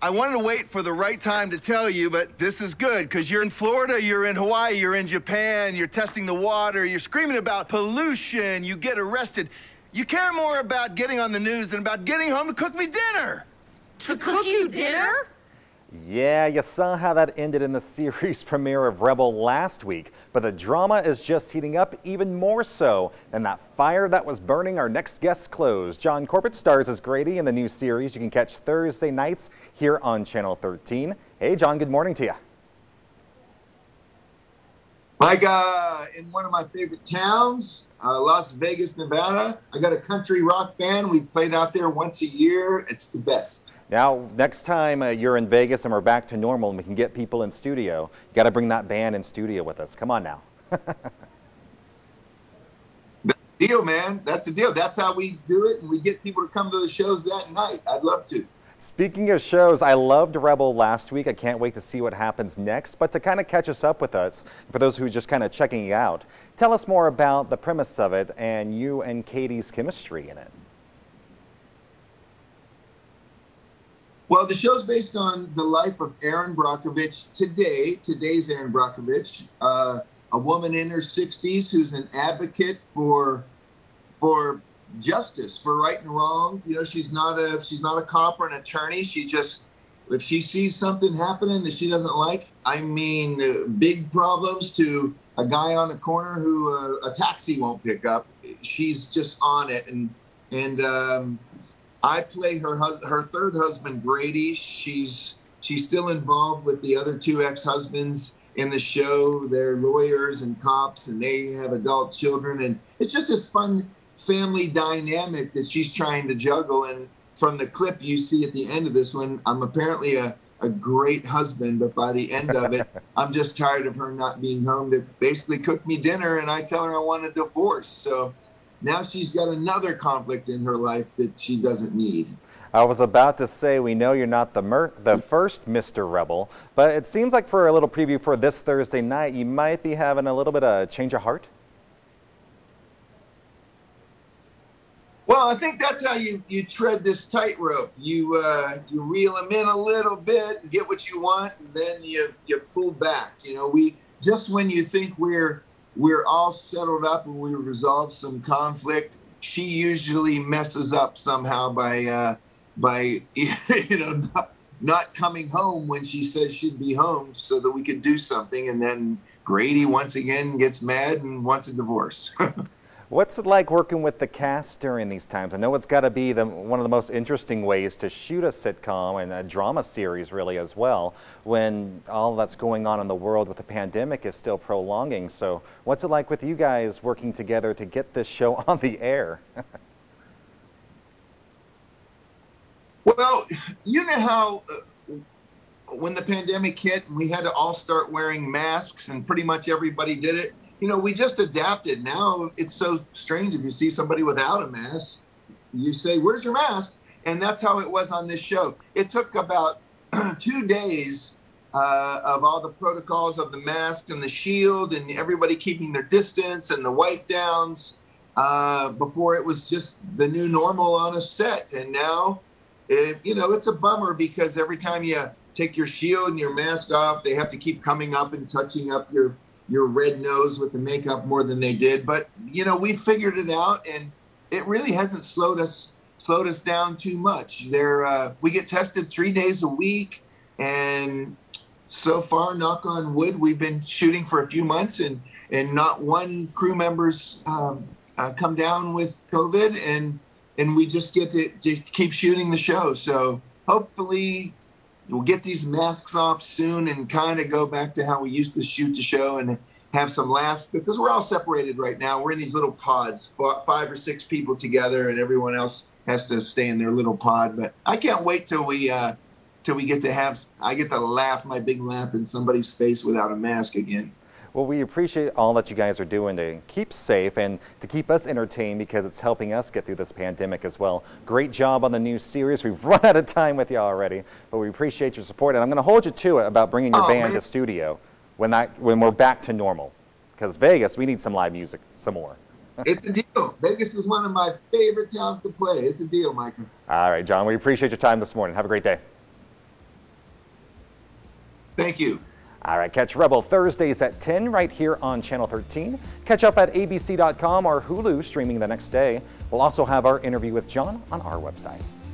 I wanted to wait for the right time to tell you, but this is good because you're in Florida, you're in Hawaii, you're in Japan, you're testing the water, you're screaming about pollution, you get arrested. You care more about getting on the news than about getting home to cook me dinner. To cook you dinner? Yeah, you saw how that ended in the series premiere of Rebel last week, but the drama is just heating up even more so, and that fire that was burning our next guest's clothes. John Corbett stars as Grady in the new series you can catch Thursday nights here on Channel 13. Hey John, good morning to you. Mike, in one of my favorite towns, Las Vegas, Nevada, I got a country rock band. We played out there once a year. It's the best. Now, next time you're in Vegas and we're back to normal and we can get people in studio, you got to bring that band in studio with us. Come on now. Deal, man. That's a deal. That's how we do it, and we get people to come to the shows that night. I'd love to. Speaking of shows, I loved Rebel last week. I can't wait to see what happens next. But to kind of catch us up with us, for those who are just kind of checking it out, tell us more about the premise of it and you and Katie's chemistry in it. Well, the show's based on the life of Erin Brockovich today's Erin Brockovich, a woman in her 60s who's an advocate for justice, for right and wrong. You know, she's not a cop or an attorney. She just, if she sees something happening that she doesn't like, I mean, big problems to a guy on the corner who a taxi won't pick up, she's just on it. And I play her third husband, Grady. She's still involved with the other two ex-husbands in the show. They're lawyers and cops, and they have adult children. And it's just this fun family dynamic that she's trying to juggle. And from the clip you see at the end of this one, I'm apparently a great husband, but by the end of it, I'm just tired of her not being home to basically cook me dinner, and I tell her I want a divorce. So now she's got another conflict in her life that she doesn't need. I was about to say, we know you're not the first Mr. Rebel, but it seems like for a little preview for this Thursday night, you might be having a little bit of change of heart. Well, I think that's how you tread this tightrope. You reel them in a little bit and get what you want, and then you pull back. You know, just when you think we're all settled up and we resolve some conflict, she usually messes up somehow by not coming home when she says she'd be home so that we could do something. And then Grady once again gets mad and wants a divorce. What's it like working with the cast during these times? I know it's got to be one of the most interesting ways to shoot a sitcom and a drama series really as well, when all that's going on in the world with the pandemic is still prolonging. So what's it like with you guys working together to get this show on the air? Well, you know how when the pandemic hit and we had to all start wearing masks and pretty much everybody did it, you know, we just adapted. Now it's so strange if you see somebody without a mask, you say, "Where's your mask?" And that's how it was on this show. It took about 2 days of all the protocols of the mask and the shield and everybody keeping their distance and the wipe downs before it was just the new normal on a set. And now, it's a bummer because every time you take your shield and your mask off, they have to keep coming up and touching up your red nose with the makeup more than they did. But, we figured it out, and it really hasn't slowed us down too much. We get tested 3 days a week, and so far, knock on wood, we've been shooting for a few months, and not one crew member's come down with COVID, and we just get to keep shooting the show. So hopefully we'll get these masks off soon and kind of go back to how we used to shoot the show and have some laughs, because we're all separated right now. We're in these little pods, 5 or 6 people together, and everyone else has to stay in their little pod. But I can't wait till we get to I get to laugh my big laugh in somebody's face without a mask again. Well, we appreciate all that you guys are doing to keep safe and to keep us entertained, because it's helping us get through this pandemic as well. Great job on the new series. We've run out of time with you already, but we appreciate your support. And I'm going to hold you to it about bringing your band to studio when we're back to normal. Because Vegas, we need some live music, some more. It's a deal. Vegas is one of my favorite towns to play. It's a deal, Michael. All right, John, we appreciate your time this morning. Have a great day. Thank you. All right, catch Rebel Thursdays at 10 right here on Channel 13. Catch up at abc.com or Hulu streaming the next day. We'll also have our interview with John on our website.